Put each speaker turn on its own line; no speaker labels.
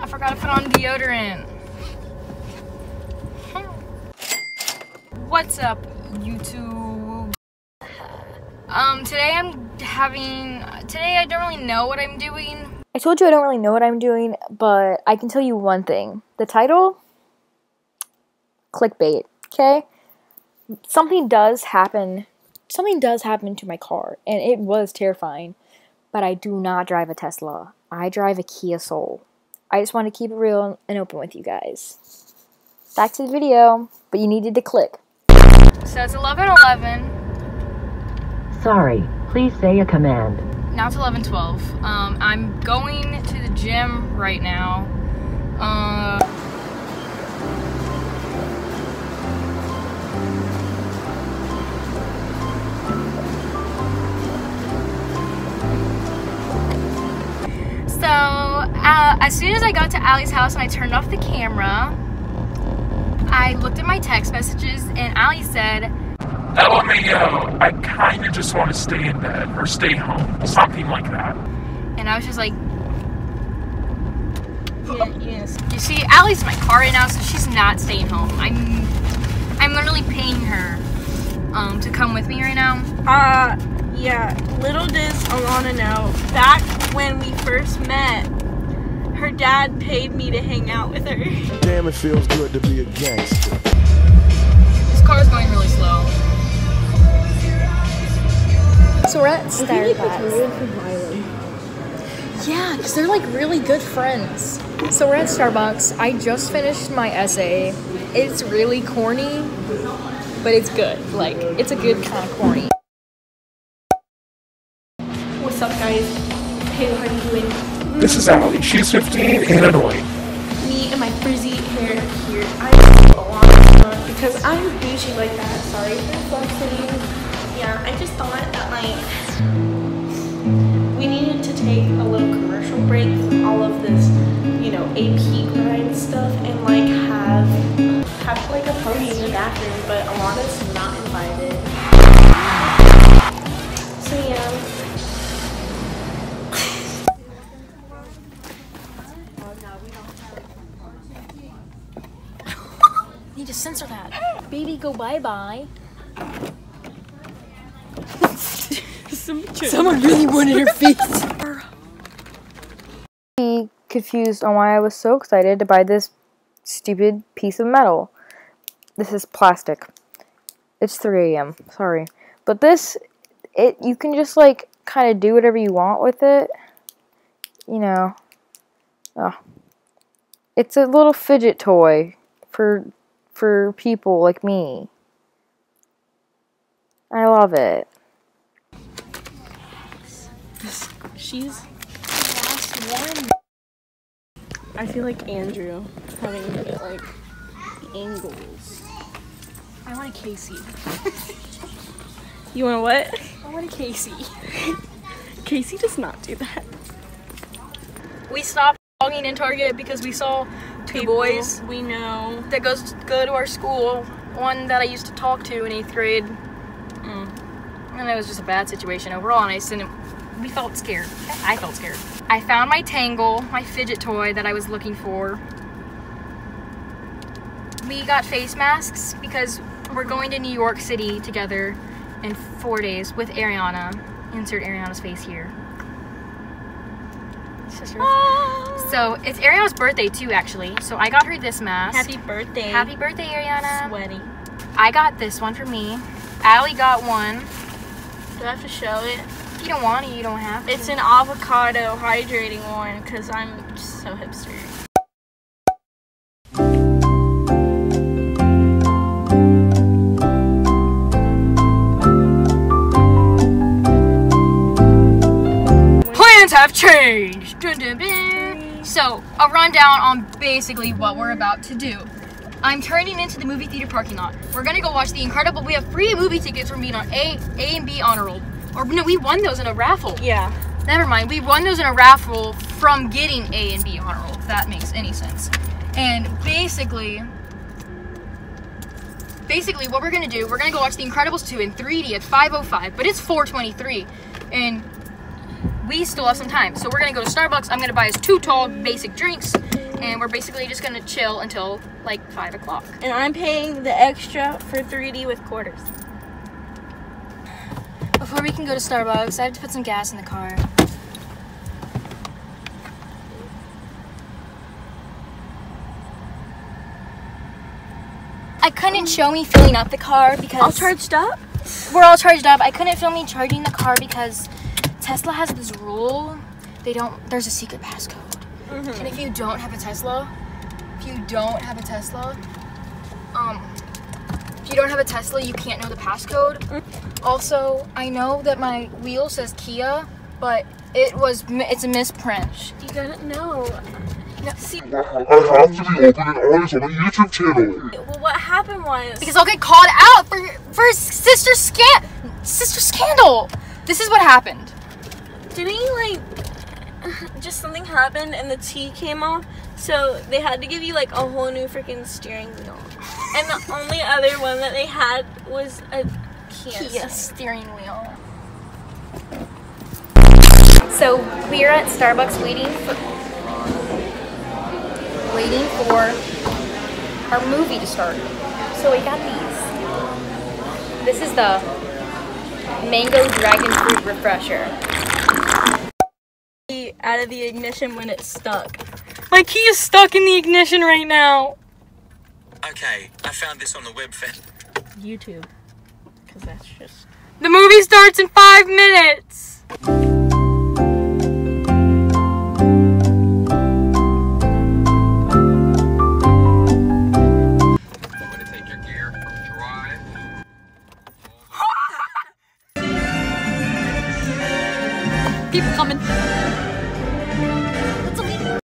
forgot to put on deodorant. What's up, YouTube? Today I don't really know what I'm doing.
I told you I don't really know what I'm doing, but I can tell you one thing. The title? Clickbait, okay? Something does happen to my car, and it was terrifying, but I do not drive a Tesla. I drive a Kia Soul. I just want to keep it real and open with you guys. Back to the video, but you needed to click.
So it's 11:11.
Sorry, please say a command.
Now it's 11:12. I'm going to the gym right now. As soon as I got to Allie's house and I turned off the camera, I looked at my text messages and Allie said,
LMAO, I kinda just want to stay in bed or stay home, something like that.
And I was just like, yes. You see, Allie's in my car right now, so she's not staying home. I'm literally paying her to come with me right now.
Yeah, little does Alana know, back when we first met, her dad paid me to hang out with her.
Damn, it feels good to be a gangster.
This car is going really slow.
So we're at Starbucks. Yeah, because they're like really good friends. So we're at Starbucks. I just finished my essay. It's really corny, but it's good. Like, it's a good kind of corny.
What's up, guys? Hey, how are you doing?
This is Allie, she's 15 and annoying.
Me and my frizzy hair here. I love Alana because I'm bougie like that. Sorry for flexing. Yeah, I just thought that, like, we needed to take a little commercial break from all of this, you know, AP grind stuff and, like, have like, a party in the bathroom, but Alana's not invited. So, yeah.
Need to censor that. Baby, go bye-bye. Someone really wanted her face. Be confused on why I was so excited to buy this stupid piece of metal. This is plastic. It's 3 a.m. Sorry. But you can just like kind of do whatever you want with it. You know. Oh. It's a little fidget toy for people like me. I love it.
She's the last one. I feel like Andrew having to get like angles.
I want a Casey.
You want a what?
I want a Casey.
Casey does not do that.
We stopped walking in Target because we saw two boys
we know
that go to our school. One that I used to talk to in 8th grade. And it was just a bad situation overall, and we felt scared. I felt scared. I found my Tangle, my fidget toy that I was looking for. We got face masks because we're going to New York City together in 4 days with Ariana. Insert Ariana's face here. Sister. So it's Ariana's birthday too, actually. So I got her this mask.
Happy birthday.
Happy birthday, Ariana.
Sweaty.
I got this one for me. Allie got one.
Do I have to show it?
If you don't want it, you don't have to.
It's an avocado hydrating one because I'm just so hipster.
Plans have changed. Dun, dun, dun. So, a rundown on basically what we're about to do. I'm turning into the movie theater parking lot. We're gonna go watch The Incredible. We have free movie tickets from being on A and B honor roll. Or no, we won those in a raffle.
Yeah.
Never mind. We won those in a raffle from getting A and B honor roll, if that makes any sense. And basically what we're gonna do, we're gonna go watch The Incredibles 2 in 3D at 5:05, but it's 4:23, and we still have some time. So we're gonna go to Starbucks. I'm gonna buy us 2 tall basic drinks, and we're basically just gonna chill until like 5 o'clock.
And I'm paying the extra for 3D with quarters.
Before we can go to Starbucks, I have to put some gas in the car. I couldn't show me filling up the car because
All charged up?
we're all charged up. I couldn't film me charging the car because Tesla has this rule. There's a secret passcode. And if you don't have a Tesla, you can't know the passcode. Also, I know that my wheel says Kia, but it's a misprint.
You gotta know. See,
I have to be opening eyes on a YouTube channel.
well, what happened was...
Because I'll get called out for sister scandal. This is what happened.
Didn't you, like... Just something happened and the T came off, so they had to give you, like, a whole new freaking steering wheel. And the only other one that they had was a Kia
steering wheel.
So we're at Starbucks waiting for our movie to start. So we got these. This is the Mango Dragon Fruit Refresher.
Out of the ignition when it's stuck.
My key is stuck in the ignition right now.
Okay, I found this on the web.
YouTube. Because that's just...
The movie starts in 5 minutes.